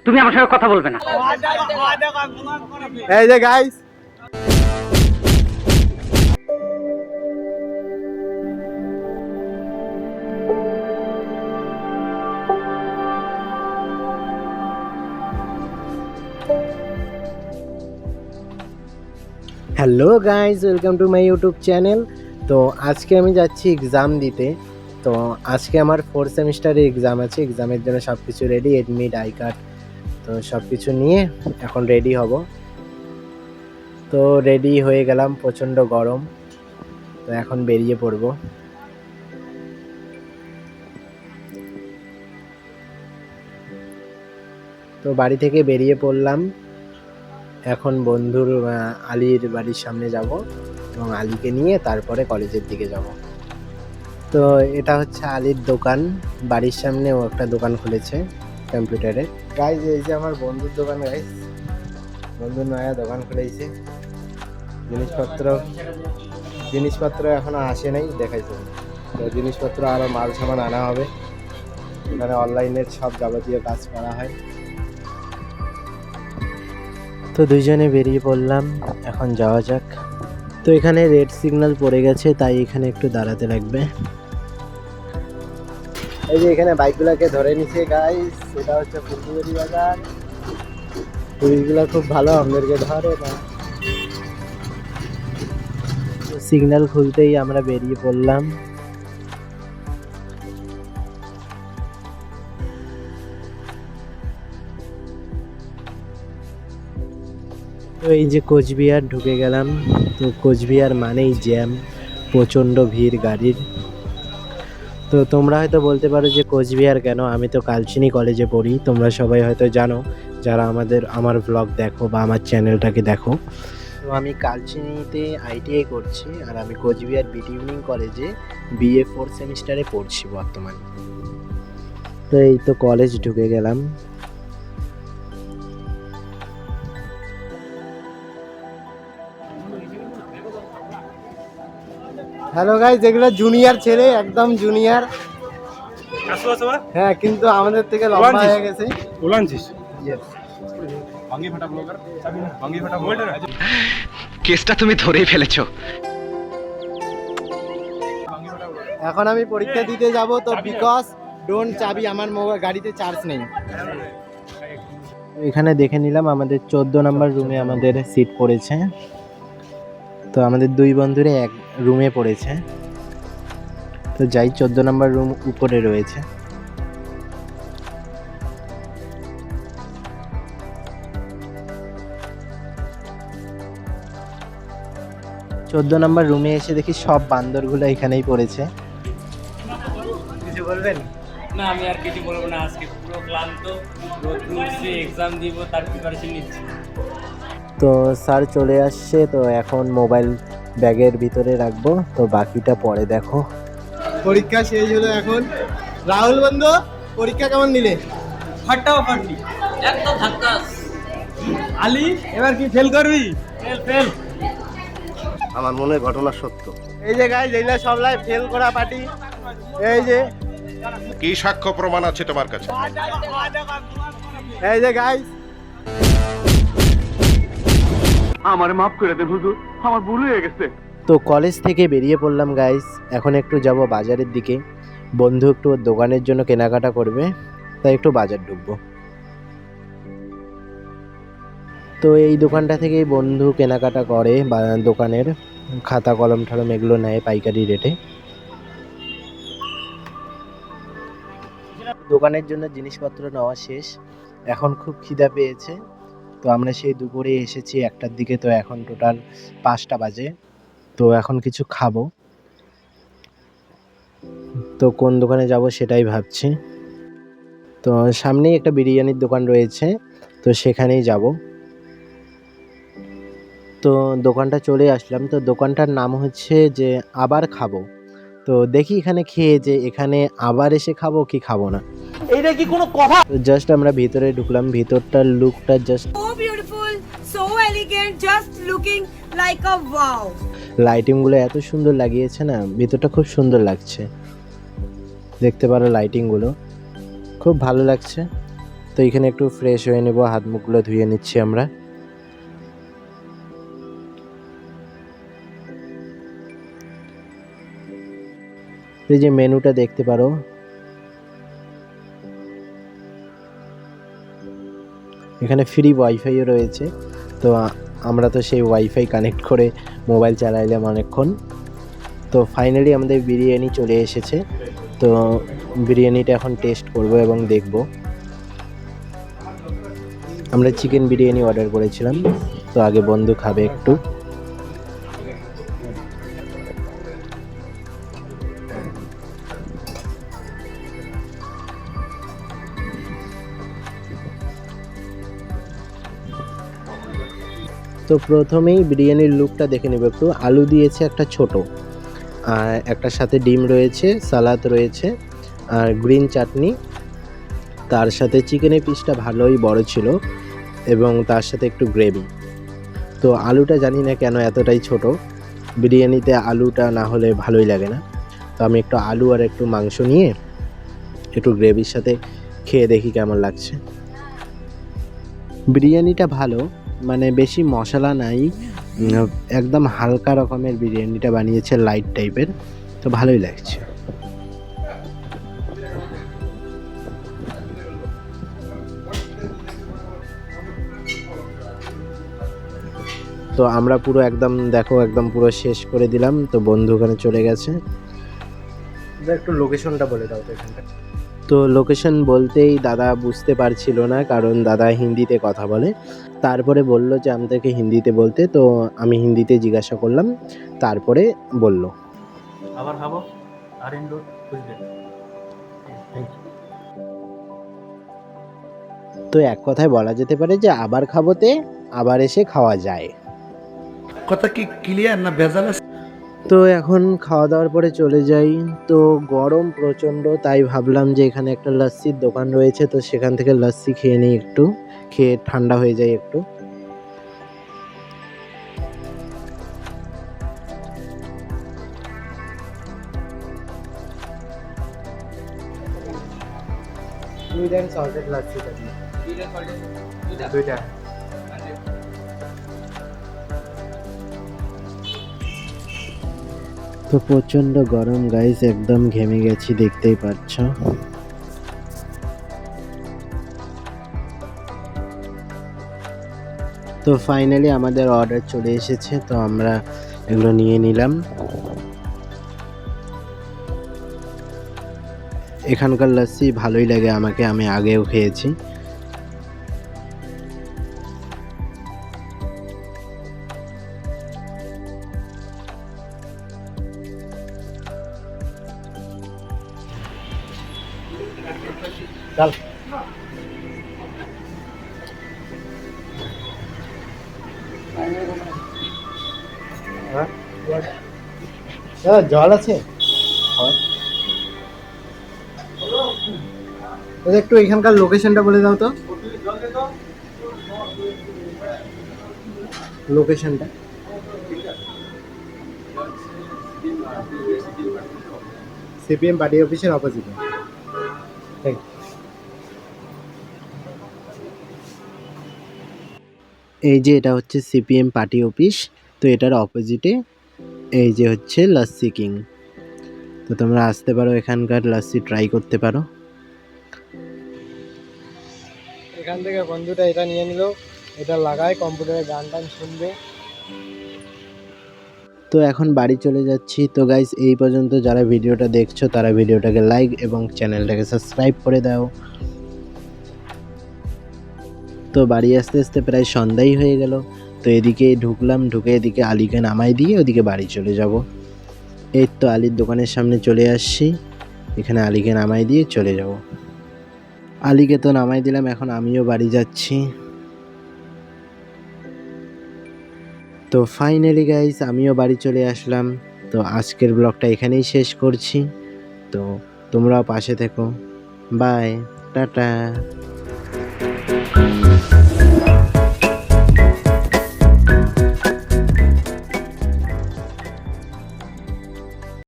তুমি আমার সঙ্গে কথা বলবে না। এই যে guys, hello guys, welcome to my YouTube channel. তো আজকে আমি যাচ্ছি এক্সাম দিতে। তো আজকে আমার 4th সেমিস্টারের এক্সাম আছে। এক্সামের জন্য সব কিছু রেডি, এডমিট, আই কার্ড, তো সব কিছু নিয়ে এখন রেডি হব। তো রেডি হয়ে গেলাম, প্রচণ্ড গরম। তো এখন বেরিয়ে পড়ব। তো বাড়ি থেকে বেরিয়ে পড়লাম। এখন বন্ধুর আলীর বাড়ির সামনে যাব এবং আলীকে নিয়ে তারপরে কলেজের দিকে যাব। তো এটা হচ্ছে আলীর দোকান, বাড়ির সামনে ও একটা দোকান খুলেছে কম্পিউটারের। গাইজ, এই যে আমার বন্ধুর দোকান। গাইজ, বন্ধুর নয়া দোকান খুলেছে। জিনিসপত্র এখনো আসে নাই, দেখাইছে। তো জিনিসপত্র আরও মাল সামান আনা হবে। এখানে অনলাইনের সব যাবতীয় কাজ করা হয়। তো দুইজনে বেরিয়ে পড়লাম, এখন যাওয়া যাক। তো এখানে রেড সিগন্যাল পড়ে গেছে, তাই এখানে একটু দাঁড়াতে লাগবে। এই যে এখানে বাইকগুলোকে ধরে নিছে গাইস, এটা হচ্ছে ফুলকুমারী বাজার। পুলিশগুলো খুব ভালো, আমাদেরকে ধরে না। সিগন্যাল খুলতেই আমরা বেরিয়ে পড়লাম। তো এই যে কোচবিহার ঢুকে গেলাম। তো কোচবিহার মানেই জ্যাম, প্রচণ্ড ভিড় গাড়ির। তো তোমরা হয়তো বলতে পারো যে কোচবিহার কেন, আমি তো কালচিনি কলেজে পড়ি। তোমরা সবাই হয়তো জানো, যারা আমার ব্লগ দেখো বা আমার চ্যানেলটাকে দেখো। তো আমি কালচিনিতে ITI করছি, আর আমি কোচবিহার বিটি ইউনিয়ন কলেজে BA 4th সেমিস্টারে পড়ছি বর্তমানে। তো এই তো কলেজ ঢুকে গেলাম। হ্যালো গাইস, এগুলো জুনিয়র ছেলে, একদম জুনিয়র। হ্যাঁ, কিন্তু আমাদের থেকে লম্বা হয়ে গেছে। কেসটা তুমি ধরেই ফেলেছো। এখন আমি পরীক্ষা দিতে যাব, তো বিকজ ডোন্ট চাবি, আমার গাড়িতে চার্জ নেই। এখানে দেখে নিলাম আমাদের 14 নম্বর রুমে আমাদের সিট পড়েছে। তো আমাদের দুই বন্ধুরে এক রুমে পড়েছে। তো যাই, 14 নম্বর রুম উপরে রয়েছে। চোদ্দ নম্বর রুমে এসে দেখি সব বান্দরগুলো এখানেই পড়েছে। কিছু বলবেন? না, আমি আর কিছু বলবো না। আজকে পুরো ক্লান্ত, রোদ্রু উঠছে, এক্সাম দিব, তার প্রিপারেশন নিচ্ছি। তো স্যার চলে আসছে, তো এখন মোবাইল ব্যাগের ভিতরে রাখবো, তো বাকিটা পরে দেখো। পরীক্ষা শেষ হলো এখন। রাহুল বন্ধু, পরীক্ষা কেমন নিলে? ফাটাফাটি, একদম ধাক্কাস। আলী, এবার কি ফেল করবি? ফেল। আমার মনে ঘটনা সত্য। এই যে গাইস, এইগুলা সবলাই ফেল করা পার্টি। এই যে কি সাক্ষ্য প্রমাণ আছে তোমার কাছে? এই যে গাইস, আমারে মাফ করে দেন হুজুর, আমার ভুল হয়ে গেছে। তো কলেজ থেকে বেরিয়ে পড়লাম গাইস। এখন একটু যাব বাজারের দিকে। বন্ধু একটু ওর দোকানের জন্য কেনাকাটা করবে, তাই একটু বাজার ঢুকবো। তো এই দোকানটা থেকেই বন্ধু কেনাকাটা করে, বা দোকানের খাতা কলম ঠলম এগুলো নেয় পাইকারি রেটে। দোকানের জন্য জিনিসপত্র নেওয়া শেষ, এখন খুব খিদা পেয়েছে। তো আমরা সেই দুপুরে এসেছি 1টার দিকে। তো এখন টোটাল 5টা বাজে। তো এখন কিছু খাবো। তো কোন দোকানে যাব সেটাই ভাবছি। তো সামনেই একটা বিরিয়ানির দোকান রয়েছে, তো সেখানেই যাব। তো দোকানটা চলে আসলাম। তো দোকানটার নাম হচ্ছে যে আবার খাবো। তো দেখি এখানে খেয়ে যে এখানে আবার এসে খাবো কি খাবো না। এইটা কি কোনো কথা? তো জাস্ট আমরা ভিতরে ঢুকলাম। ভিতরটার লুকটা just So beautiful, so elegant, just looking like a wow. Lighting গুলো এত সুন্দর লাগিয়েছে না, ভিতরটা খুব সুন্দর লাগছে। দেখতে পারো লাইটিং গুলো খুব ভালো লাগছে। তো এখানে একটু ফ্রেশ হয়ে নেব, হাত মুখগুলো ধুয়ে নিচ্ছি আমরা। এই যে মেনুটা দেখতে পারো, এখানে ফ্রি ওয়াইফাইও রয়েছে। তো আমরা তো সেই ওয়াইফাই কানেক্ট করে মোবাইল চালাইলাম অনেকক্ষণ। তো ফাইনালি আমাদের বিরিয়ানি চলে এসেছে। তো বিরিয়ানিটা এখন টেস্ট করব এবং দেখব। আমরা চিকেন বিরিয়ানি অর্ডার করেছিলাম, তো আগে বন্ধু খাবে একটু। তো প্রথমেই বিরিয়ানির লুকটা দেখে নেব একটু। আলু দিয়েছে একটা ছোট, আর একটার সাথে ডিম রয়েছে, সালাদ রয়েছে, আর গ্রিন চাটনি। তার সাথে চিকেনের পিসটা ভালোই বড় ছিল এবং তার সাথে একটু গ্রেভি। তো আলুটা জানি না কেন এতটাই ছোট, বিরিয়ানিতে আলুটা না হলে ভালোই লাগে না। তো আমি একটু আলু আর একটু মাংস নিয়ে একটু গ্রেভির সাথে খেয়ে দেখি কেমন লাগছে। বিরিয়ানিটা ভালো, মানে বেশি মশলা নাই, একদম হালকা রকমের বিরিয়ানিটা বানিয়েছে, লাইট টাইপের। তো ভালোই লাগছে। তো আমরা পুরো একদম দেখো, একদম পুরো শেষ করে দিলাম। তো বন্ধু ওখানে চলে গেছে। একটু লোকেশনটা বলে দাও তো এখানটা। তো লোকেশন বলতেই দাদা বুঝতে পারছিল না, কারণ দাদা হিন্দিতে কথা বলে। তারপরে বলল যে আমাদেরকে হিন্দিতে বলতে। তো আমি হিন্দিতে জিজ্ঞাসা করলাম, তারপরে বলল। আবার খাবো আর ইনডোর বুঝলেন। তো এক কথায় বলা যেতে পারে যে আবার খাবোতে আবার এসে খাওয়া যায়। কথা কি ক্লিয়ার না ভেজাল আছে? তো এখন খাওয়া দাওয়ার পরে চলে যাই। তো গরম প্রচণ্ড, তাই ভাবলাম যে এখানে একটা লস্যির দোকান রয়েছে, তো সেখান থেকে লস্যি খেয়ে নিই, একটু খেয়ে ঠান্ডা হয়ে যায় একটু। সুইট অ্যান্ড সল্টেড লস্যি দুইটা। তো প্রচণ্ড গরম গাইস, একদম ঘেমে গেছি, দেখতেই পাচ্ছ। তো ফাইনালি আমাদের অর্ডার চলে এসেছে, তো আমরা এগুলো নিয়ে নিলাম। এখানকার লস্যি ভালোই লাগে আমাকে, আমি আগেও খেয়েছি। চল জল আছে, একটু এখানকার লোকেশনটা বলে দাও তো। লোকেশনটা সিপিএম পার্টি অফিসের অপোজিটে। এই যে এটা হচ্ছে সিপিএম পার্টি অফিস। তো এটার অপোজিটে এই যে হচ্ছে লস্যি কিং। তো তোমরা আসতে পারো, এখানকার লস্যি ট্রাই করতে পারো। এখান থেকে বন্ধুটা এটা নিয়ে নিল, এটা লাগায় কম্পিউটারে গান টান শুনবে। তো এখন বাড়ি চলে যাচ্ছি। তো গাইস এই পর্যন্ত যারা ভিডিওটা দেখছো তারা ভিডিওটাকে লাইক এবং চ্যানেলটাকে সাবস্ক্রাইব করে দাও। তো বাড়ি আসতে আসতে প্রায় সন্ধ্যাই হয়ে গেল। তো এদিকে ঢুকলাম, ঢুকে এদিকে আলীকে নামাই দিয়ে ওদিকে বাড়ি চলে যাব। এই তো আলীর দোকানের সামনে চলে আসছি, এখানে আলীকে নামাই দিয়ে চলে যাব। আলীকে তো নামাই দিলাম, এখন আমিও বাড়ি যাচ্ছি। তো ফাইনালি গাইস আমিও বাড়ি চলে আসলাম। তো আজকের ব্লগটা এখানেই শেষ করছি। তো তোমরাও পাশে থেকো। Bye, tata.